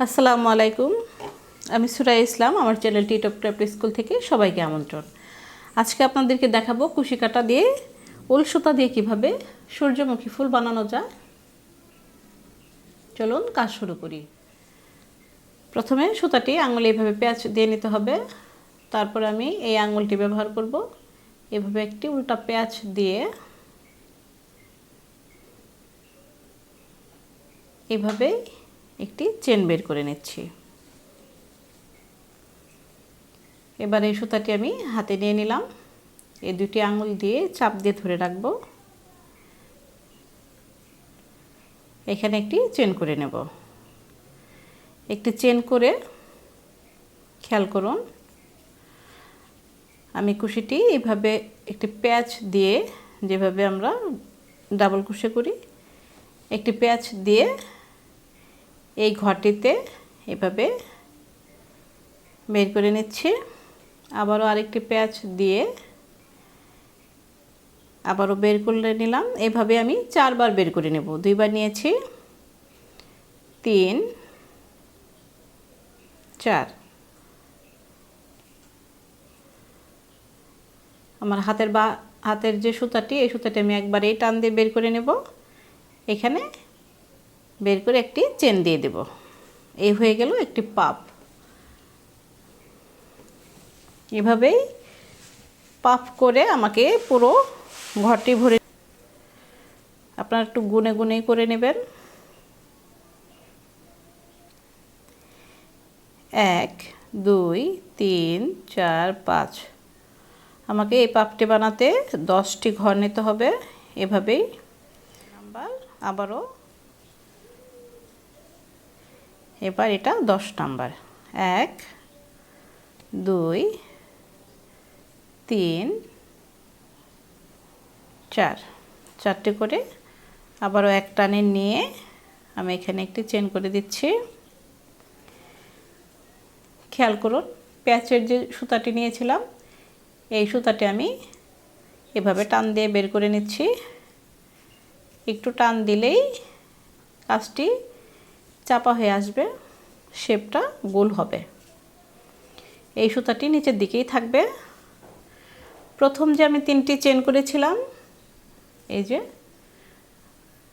আসসালামু আলাইকুম। আমি সুরাই ইসলাম। আমার চ্যানেল টিটপ ক্রাফট স্কুল থেকে সবাইকে আমন্ত্রণ। আজকে আপনাদেরকে দেখাবো কুশি কাটা দিয়ে উল সুতা দিয়ে কিভাবে সূর্যমুখী ফুল বানানো যায়। চলুন কাজ শুরু করি। প্রথমে সুতাটি আঙুলে এইভাবে পেঁচ দিয়ে নিতে হবে। তারপর আমি এই আঙুলটি ব্যবহার করব। এভাবে একটি উল্টা পেঁচ দিয়ে এভাবে একটি চেন বের করে নিচ্ছি। এবার এই সুতাটি আমি হাতে নিয়ে নিলাম। এই দুটি আঙুল দিয়ে চাপ দিয়ে ধরে রাখব। এখানে একটি চেন করে নেব। একটি চেন করে খেয়াল করুন, আমি কুশিটি এইভাবে একটি প্যাচ দিয়ে, যেভাবে আমরা ডাবল কুশি করি, একটি প্যাচ দিয়ে এই ঘরটিতে এভাবে বের করে নিচ্ছি। আবারও আরেকটি প্যাচ দিয়ে আবারও বের করে নিলাম। এভাবে আমি 4 বার বের করে নেব। 2 বার নিয়েছি, 3, 4। আমার হাতের যে সুতাটি, এই সুতাটি আমি একবারেই টান দিয়ে বের করে নেব। এখানে বের করে একটি চেন দিয়ে দেব। এই হয়ে গেল একটি পাপ। এভাবেই পাপ করে আমাকে পুরো ঘরটি ভরে, আপনারা একটু গুনে গুনে করে নেবেন। 1, 2, 3, 4, 5। আমাকে এই পাপটি বানাতে 10টি ঘর নিতে হবে। এভাবেই নাম্বার আবারও, এবার এটা 10 নাম্বার। 1, 2, 3, 4, 4টি করে আবারও এক টানে নিয়ে আমি এখানে একটি চেন করে দিচ্ছি। খেয়াল করুন, প্যাচের যে সুতাটি নিয়েছিলাম, এই সুতাটি আমি এভাবে টান দিয়ে বের করে নিচ্ছি। একটু টান দিলেই কাজটি চাপা হয়ে আসবে, শেপটা গোল হবে। এই সুতাটি নিচের দিকেই থাকবে। প্রথম যে আমি 3টি চেন করেছিলাম, এই যে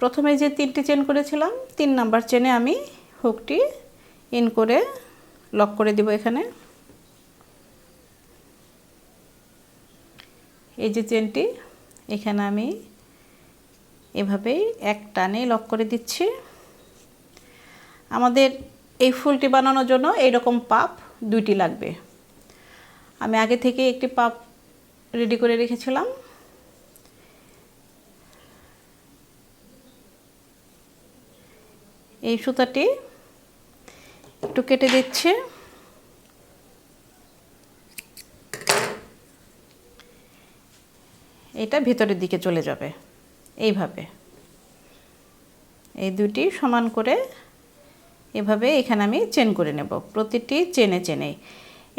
প্রথমে যে 3টি চেন করেছিলাম, 3 নাম্বার চেনে আমি হুকটি ইন করে লক করে দিব। এখানে এই যে চেনটি, এখানে আমি এভাবেই এক টানে লক করে দিচ্ছি। আমাদের এই ফুলটি বানানোর জন্য এইরকম পাপ 2টি লাগবে। আমি আগে থেকে একটি পাপ রেডি করে রেখেছিলাম। এই সুতাটি একটু কেটে দিচ্ছি। এটা ভিতরের দিকে চলে যাবে। এইভাবে এই দুটি সমান করে এভাবে এখানে আমি চেন করে নেব। প্রতিটি চেনে চেনে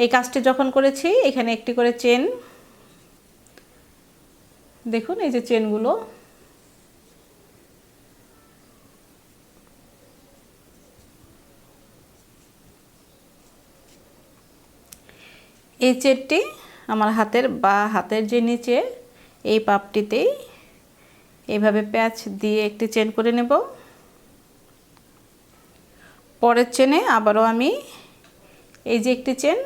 এই কাজটি যখন করেছি, এখানে একটি করে চেন, দেখুন এই যে চেনগুলো, এই চেনটি আমার হাতের যে নিচে এই পাপটিতেই এইভাবে প্যাচ দিয়ে একটি চেন করে নেব। পরের চেনে আবারও আমি এই যে একটি চেন,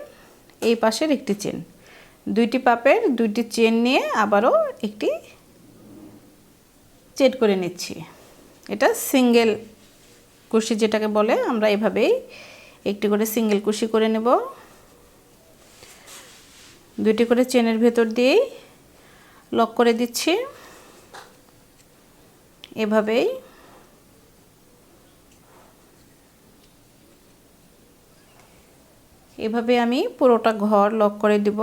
এই পাশের একটি চেন, 2টি পাপের 2টি চেন নিয়ে আবারও একটি চেন করে নিচ্ছি। এটা সিঙ্গেল কুশি যেটাকে বলে, আমরা এভাবেই একটি করে সিঙ্গেল কুশি করে নেব। 2টি করে চেনের ভেতর দিয়েই লক করে দিচ্ছি। এভাবেই আমি পুরোটা ঘর লক করে দিব।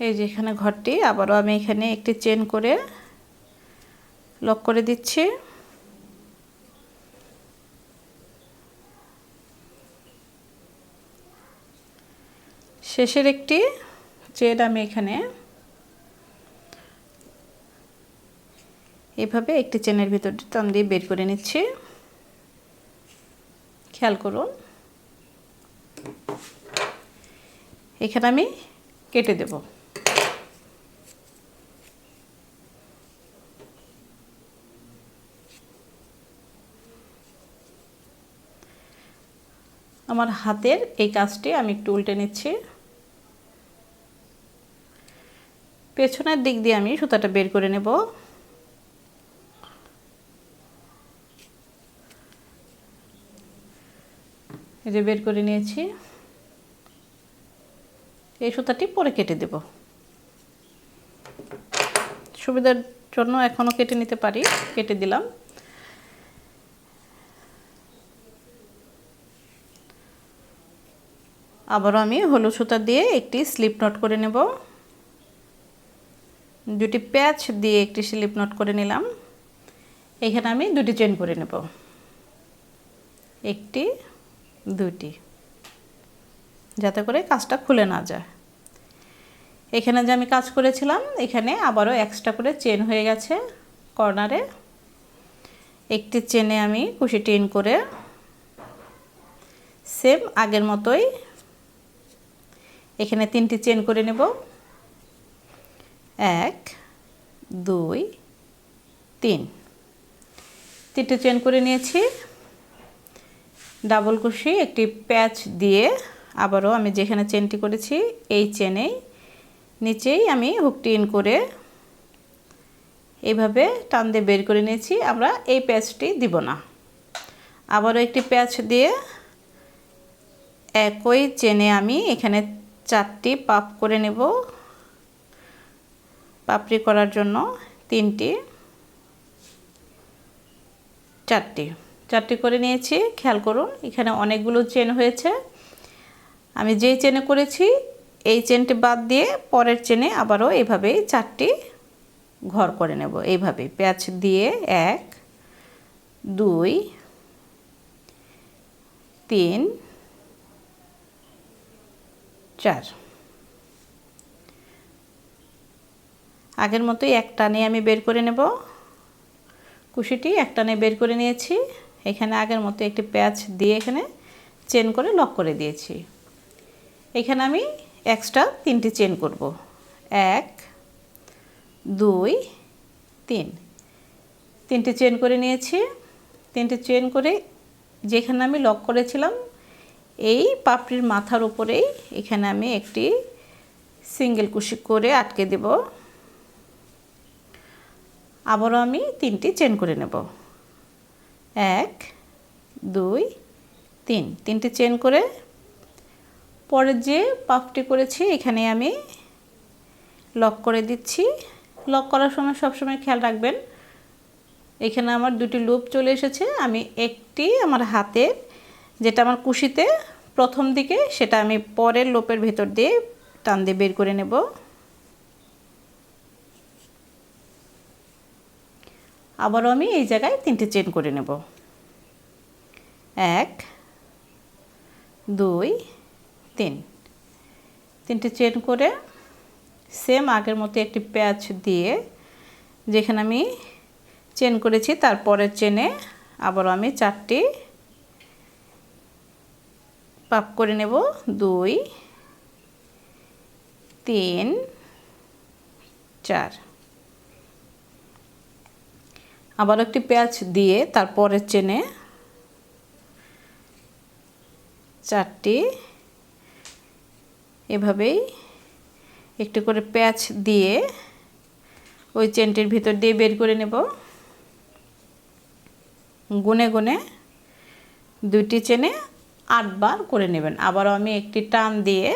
এই যে এখানে ঘরটি, আবারও আমি এখানে একটি চেন করে লক করে দিচ্ছি। শেষের একটি চেন আমি এখানে এভাবে একটি চেনের ভিতর টান দিয়ে বের করে নিচ্ছি। খেয়াল করুন, এখানে আমি কেটে দেব। আমার হাতের এই কাজটি আমি একটু উল্টে নিচ্ছি। পেছনের দিক দিয়ে আমি সুতাটা বের করে নেব। এই যে বের করে নিয়েছি। এই সুতাটি পরে কেটে দেব। সুবিধার জন্য এখনো কেটে নিতে পারি, কেটে দিলাম। আবারও আমি হলুদ সুতা দিয়ে একটি স্লিপ নট করে নেব। দুটি প্যাচ দিয়ে একটি স্লিপ নট করে নিলাম। এখানে আমি দুটি চেন করে নেব, একটি দুটি, যাতে করে কাজটা খুলে না যায়। এখানে যে আমি কাজ করেছিলাম এখানে আবারও এক্সট্রা করে চেন হয়ে গেছে কর্নারে। একটি চেনে আমি কুশি টেন করে সেম আগের মতোই এখানে তিনটি চেন করে নেব। 1 2 3, তিনটে চেন করে নিয়েছি। ডাবল কুশি একটি প্যাচ দিয়ে আবারও আমি যেখানে চেনটি করেছি এই চেনেই নিচেই আমি হুকটি ইন করে এইভাবে টান দিয়ে বের করে নিয়েছি। আমরা এই প্যাচটি দিব না, আবারও একটি প্যাচ দিয়ে একই চেনে আমি এখানে 4টি পাপ করে নেব। পাপড়ি করার জন্য 3টি 4টি করে নিয়েছি। খেয়াল করুন এখানে অনেকগুলো চেন হয়েছে। আমি যেই চেনে করেছি এই চেনটি বাদ দিয়ে পরের চেনে আবারও এইভাবেই 4টি ঘর করে নেব। এইভাবে প্যাচ দিয়ে 1 2 3 4, আগের মতোই এক টানে আমি বের করে নেব। কুশিটি এক টানে বের করে নিয়েছি। এখানে আগের মতো একটি প্যাচ দিয়ে এখানে চেন করে লক করে দিয়েছি। এখানে আমি এক্সট্রা 3টি চেন করব। 1 2 3, 3টি চেন করে নিয়েছি। 3টি চেন করে যেখানে আমি লক করেছিলাম এই পাপড়ির মাথার উপরেই এখানে আমি একটি সিঙ্গেল কুশি করে আটকে দেব। আবারও আমি 3টি চেন করে নেব। 1 2 3, 3টি চেন করে পরে যে পাপটি করেছি এখানে আমি লক করে দিচ্ছি। লক করার সময় সবসময় খেয়াল রাখবেন এখানে আমার দুটি লুপ চলে এসেছে। আমি একটি আমার হাতের যেটা আমার কুশিতে প্রথম দিকে সেটা আমি পরের লুপের ভেতর দিয়ে টান দিয়ে বের করে নেব। আবারও আমি এই জায়গায় 3টি চেন করে নেব। 1 2 3, 3টি চেন করে সেম আগের মতো একটি প্যাচ দিয়ে যেখানে আমি চেন করেছি তারপরের চেনে আবারও আমি 4টি পাপ করে নেব। 2 3 4, আবার একটি প্যাচ দিয়ে তারপরের চেনে 4টি এভাবেই একটু করে প্যাচ দিয়ে ওই চেনটির ভিতর দিয়ে বের করে নেব। গুনে গুনে 2টি চেনে 8 বার করে নেবেন। আবারও আমি একটি টান দিয়ে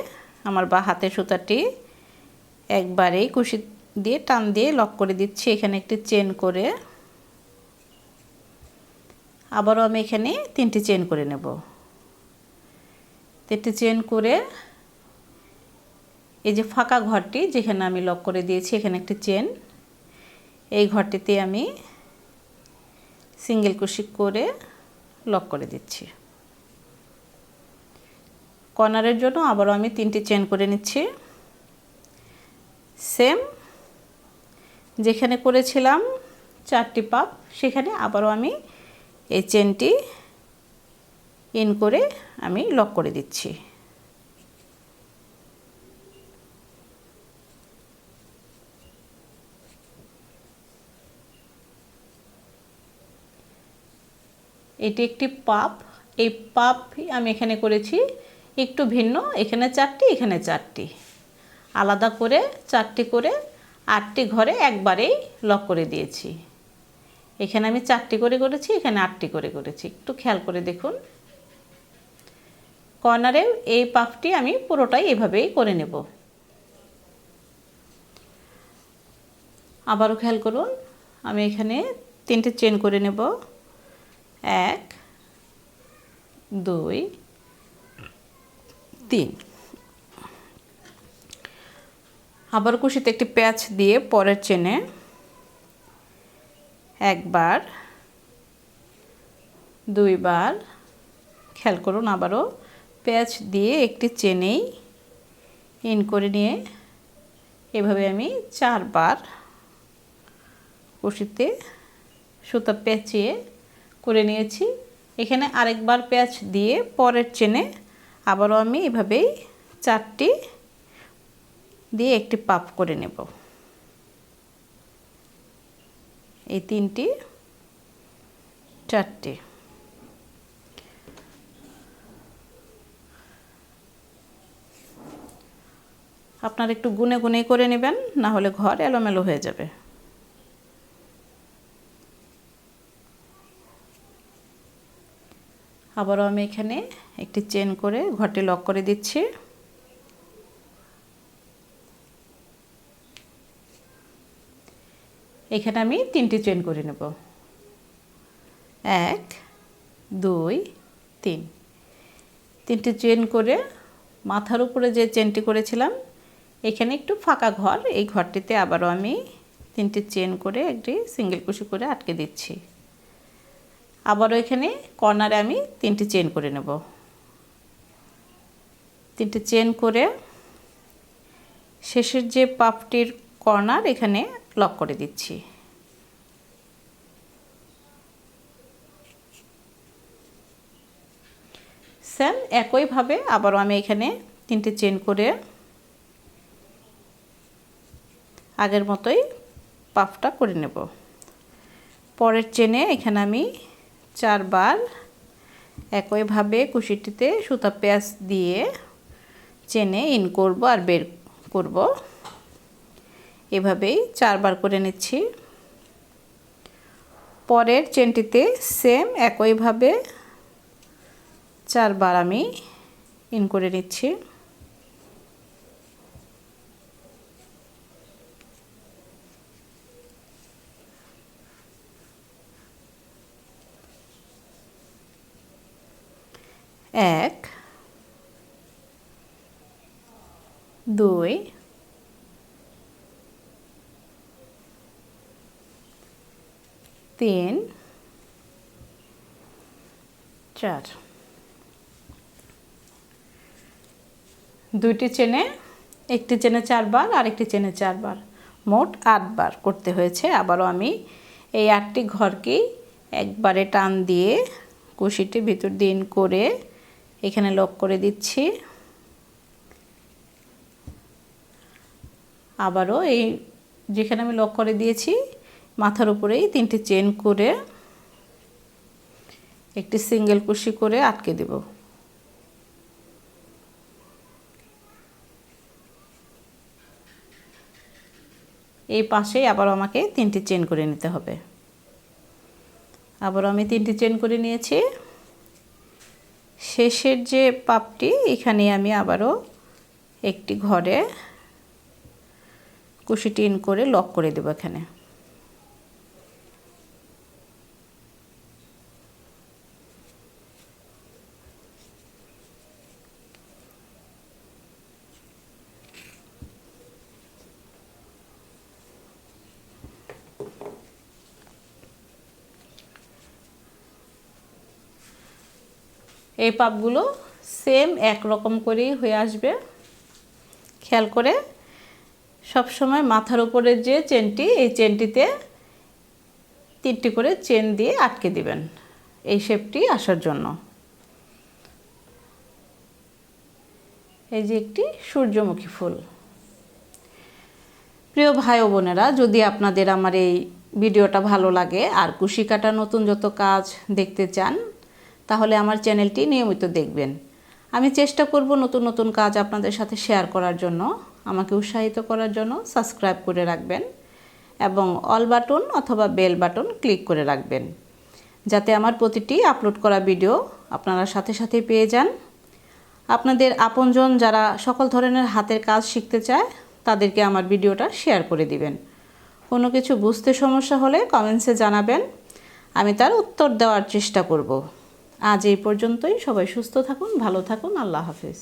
আমার বা হাতের সুতাটি একবারেই কুশি দিয়ে টান দিয়ে লক করে দিচ্ছি। এখানে একটি চেন করে আবারও আমি এখানে 3টি চেন করে নেব। 3টি চেন করে এই যে ফাঁকা ঘরটি যেখানে আমি লক করে দিয়েছি এখানে একটি চেন, এই ঘরটিতে আমি সিঙ্গেল কুশি করে লক করে দিচ্ছি। কর্নারের জন্য আবারও আমি 3টি চেন করে নিচ্ছি। সেম যেখানে করেছিলাম 4টি পাপ সেখানে আবারও আমি এই চেনটি ইন করে আমি লক করে দিচ্ছি। এটি একটি পাপ, এই পাপ আমি এখানে করেছি একটু ভিন্ন, এখানে 4টি এখানে 4টি, আলাদা করে 4টি করে 8টি ঘরে একবারেই লক করে দিয়েছি। এখানে আমি 4টি করে করেছি, এখানে 8টি করে করেছি, একটু খেয়াল করে দেখুন। কর্নারেও এই পাপটি আমি পুরোটাই এভাবেই করে নেব। আবারও খেয়াল করুন, আমি এখানে 3টে চেন করে নেব। 1 2 3। আবার কুশিতে একটি প্যাচ দিয়ে পরের চেনে একবার 2 বার, খেয়াল করুন, আবারও প্যাচ দিয়ে একটি চেনেই ইন করে নিয়ে এভাবে আমি 4 বার কুশিতে সুতা পেঁচিয়ে করে নিয়েছি। এখানে আরেকবার প্যাচ দিয়ে পরের চেনে আবারও আমি এভাবেই 4টি দিয়ে একটি পাপ করে নেব। এই 3টি 4টি। আপনারা একটু গুনে গুনে করে নেবেন, না হলে ঘর এলোমেলো হয়ে যাবে। আবারও আমি এখানে একটি চেন করে ঘরটি লক করে দিচ্ছি। এখানে আমি 3টি চেন করে নেব। 1 2 3। 3টি চেন করে মাথার উপরে যে চেনটি করেছিলাম এখানে একটু ফাঁকা ঘর, এই ঘরটিতে আবারও আমি 3টি চেন করে একটি সিঙ্গেল কুশি করে আটকে দিচ্ছি। আবারও এখানে কর্নারে আমি 3টি চেন করে নেব। 3টি চেন করে শেষের যে পাপটির কর্নার এখানে লক করে দিচ্ছি। সেম একইভাবে আবারও আমি এখানে 3টি চেন করে আগের মতোই পাপটা করে নেব। পরের চেনে এখানে আমি 4 বার একইভাবে কুশিটিতে সুতা প্যাচ দিয়ে চেনে ইন করব আর বের করব। এভাবেই 4 বার করে নিচ্ছি। পরের চেনটিতে সেম একইভাবে 4 বার আমি ইন করে নিচ্ছি। এক 2 3 4। 2টি চেনে, একটি চেনে 4 বার আর একটি চেনে 4 বার, মোট 8 বার করতে হয়েছে। আবারও আমি এই 8টি ঘরকেই একবারে টান দিয়ে কুশিটি ভিতর দিয়ে ইন করে এখানে লক করে দিচ্ছি। আবারও এই যেখানে আমি লক করে দিয়েছি মাথার উপরেই 3টি চেন করে একটি সিঙ্গেল কুশি করে আটকে দেব। এই পাশেই আবার আমাকে 3টি চেন করে নিতে হবে। আবার আমি 3টি চেন করে নিয়েছি। শেষের যে পাপটি এখানে আমি আবারও একটি ঘরে কুশিটি ইন করে লক করে দেব। এখানে এই পাপগুলো সেম এক রকম করেই হয়ে আসবে। খেয়াল করে সব সময় মাথার উপরের যে চেনটি, এই চেনটিতে 3টি করে চেন দিয়ে আটকে দিবেন এই শেপটি আসার জন্য। এই যে একটি সূর্যমুখী ফুল। প্রিয় ভাই ও বোনেরা, যদি আপনাদের আমার এই ভিডিওটা ভালো লাগে আর কুশি কাটা নতুন যত কাজ দেখতে চান, তাহলে আমার চ্যানেলটি নিয়মিত দেখবেন। আমি চেষ্টা করব নতুন নতুন কাজ আপনাদের সাথে শেয়ার করার জন্য। আমাকে উৎসাহিত করার জন্য সাবস্ক্রাইব করে রাখবেন এবং অল বাটন অথবা বেল বাটন ক্লিক করে রাখবেন, যাতে আমার প্রতিটি আপলোড করা ভিডিও আপনারা সাথে সাথে পেয়ে যান। আপনাদের আপনজন যারা সকল ধরনের হাতের কাজ শিখতে চায়, তাদেরকে আমার ভিডিওটা শেয়ার করে দিবেন। কোনো কিছু বুঝতে সমস্যা হলে কমেন্টসে জানাবেন, আমি তার উত্তর দেওয়ার চেষ্টা করব। আজ এই পর্যন্তই। সবাই সুস্থ থাকুন, ভালো থাকুন। আল্লাহ হাফেজ।